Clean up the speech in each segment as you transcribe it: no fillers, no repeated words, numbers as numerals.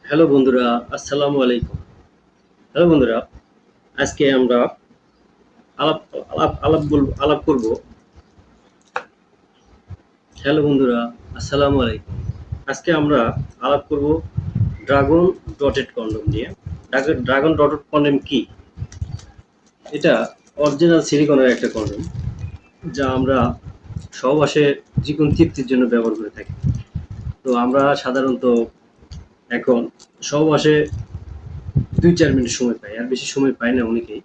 Hello বন্ধুরা, আসসালামু আলাইকুম। হ্যালো বন্ধুরা, আজকে আমরা আলাপ আলাপ করব। হ্যালো বন্ধুরা, আসসালামু আলাইকুম। আজকে আমরা আলাপ করব ড্রাগন ডটেড কন্ডম নিয়ে। ড্রাগন ডটেড কন্ডম কি? এটা অরিজিনাল সিলিকনের একটা কন্ডম, যা আমরা সহবাসে চিকন তৃপ্তির জন্য ব্যবহার করে থাকি। তো আমরা সাধারণত এখন সহবাসে 2-4 মিনিট সময় পাই, আর বেশি সময় পাই না অনেকেই।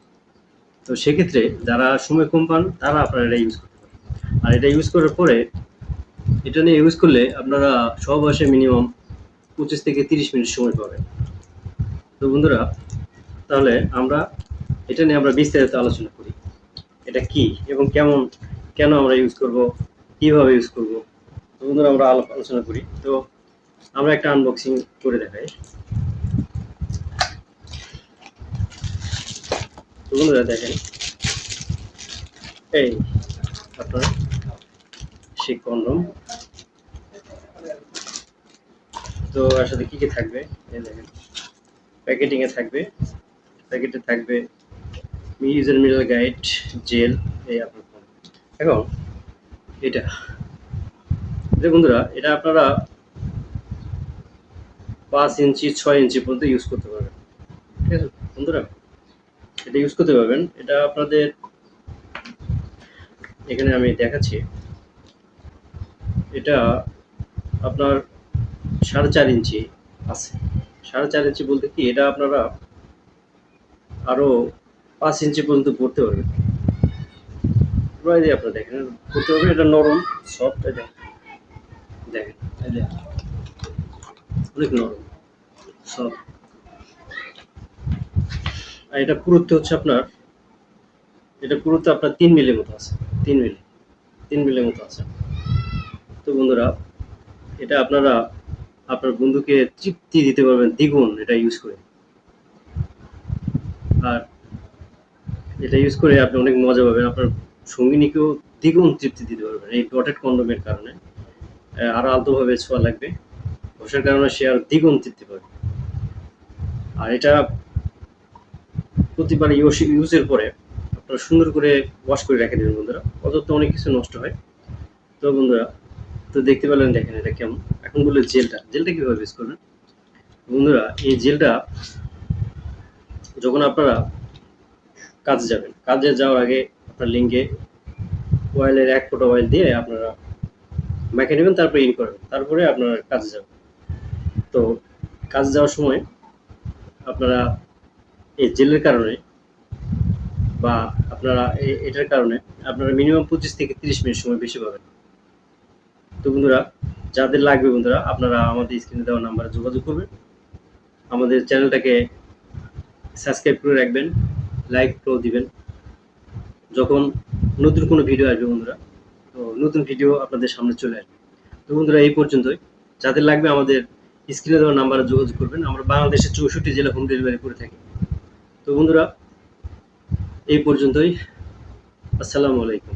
তো সেক্ষেত্রে যারা সময় কম পান তারা আপনারা এটা ইউজ করতে পারেন। আর এটা ইউজ করার পরে এটা নিয়ে ইউজ করলে আপনারা সহবাসে মিনিমাম 25 থেকে 30 মিনিট সময় পাবেন। তো বন্ধুরা, তাহলে এটা নিয়ে আমরা বিস্তারিত আলোচনা করি। এটা কি এবং কেন আমরা ইউজ করব, কিভাবে ইউজ করব। তো বন্ধুরা, আমরা আলোচনা করি। তো আমরা একটা আনবক্সিং করে দেখাই। তো বন্ধুরা দেখেন, এই আপনার সেই কন্ডম। তো এর সাথে কি থাকবে এই দেখেন, প্যাকেটে থাকবে ইউজার মিনারেল গাইড, জেল, এই আপনার ফোন। এখন এটা এটা বন্ধুরা, এটা আপনারা 5 ইঞ্চি 6 ইঞ্চি পর্যন্ত ইউজ করতে পারবেন। ঠিক আছে বন্ধুরা, এটা ইউজ করতে পারবেন। এটা আপনাদের এখানে আমি দেখাচ্ছি। এটা আপনার 4.5 ইঞ্চি আছে। 4.5 ইঞ্চি বলতে কি, এটা আপনারা আরো 5 ইঞ্চি পর্যন্ত পড়তে পারবেন। আপনারা দেখেন পড়তে পারবেন। এটা নরম, সফট। এটা দেখেন, এই যে অনেক নরম, সফট। আর এটা পুরুত্ব হচ্ছে আপনার, এটা পুরুত্ব আপনার 3 মিলির মতো আছে। 3 মিলির মতো আছে। তো বন্ধুরা, এটা আপনারা আপনার বন্ধুকে তৃপ্তি দিতে পারবেন দ্বিগুণ এটা ইউজ করে। আর এটা ইউজ করে আপনি অনেক মজা পাবেন। আপনার সঙ্গিনীকেও দ্বিগুণ তৃপ্তি দিতে পারবেন এই ডটেড কন্ডোমের কারণে। আরো আলতোভাবে ছোঁয়া লাগবে, ঘষার কারণে সে আর দ্বিগুণ তৃপ্তি পাবে। আর এটা প্রতিবার ইউজের পরে আপনারা সুন্দর করে ওয়াশ করে রেখে দেবেন বন্ধুরা, অযথা অনেক কিছু নষ্ট হয়। তো বন্ধুরা, তো দেখতে পেলেন, দেখেন এটা কেমন। এখন বলে জেলটা কিভাবে ইউজ করবেন বন্ধুরা। এই জেলটা যখন আপনারা কাজে যাওয়ার আগে আপনার লিঙ্গে অয়েলের 1 ফোঁটা অয়েল দিয়ে আপনারা মেখে নেবেন, তারপরে ইন করবেন, তারপরে আপনারা কাজে যাবেন। তো কাজে যাওয়ার সময় আপনারা এই জেলের কারণে বা আপনারা এটার কারণে আপনারা মিনিমাম 25 থেকে 30 মিনিট সময় বেশি পাবেন। তো বন্ধুরা, যাদের লাগবে বন্ধুরা, আপনারা আমাদের স্ক্রিনে দেওয়া নাম্বারে যোগাযোগ করবেন। আমাদের চ্যানেলটাকে সাবস্ক্রাইব করে রাখবেন, লাইক ফলো দিবেন। যখন নতুন কোনো ভিডিও আসবে বন্ধুরা, তো নতুন ভিডিও আপনাদের সামনে চলে আসবে। তো বন্ধুরা, এই পর্যন্তই। যাদের লাগবে আমাদের স্ক্রিনে দেওয়া নাম্বারে যোগাযোগ করবেন। আমরা বাংলাদেশের 64 জেলা হোম ডেলিভারি করে থাকি। তো বন্ধুরা, এই পর্যন্তই। আসসালামু আলাইকুম।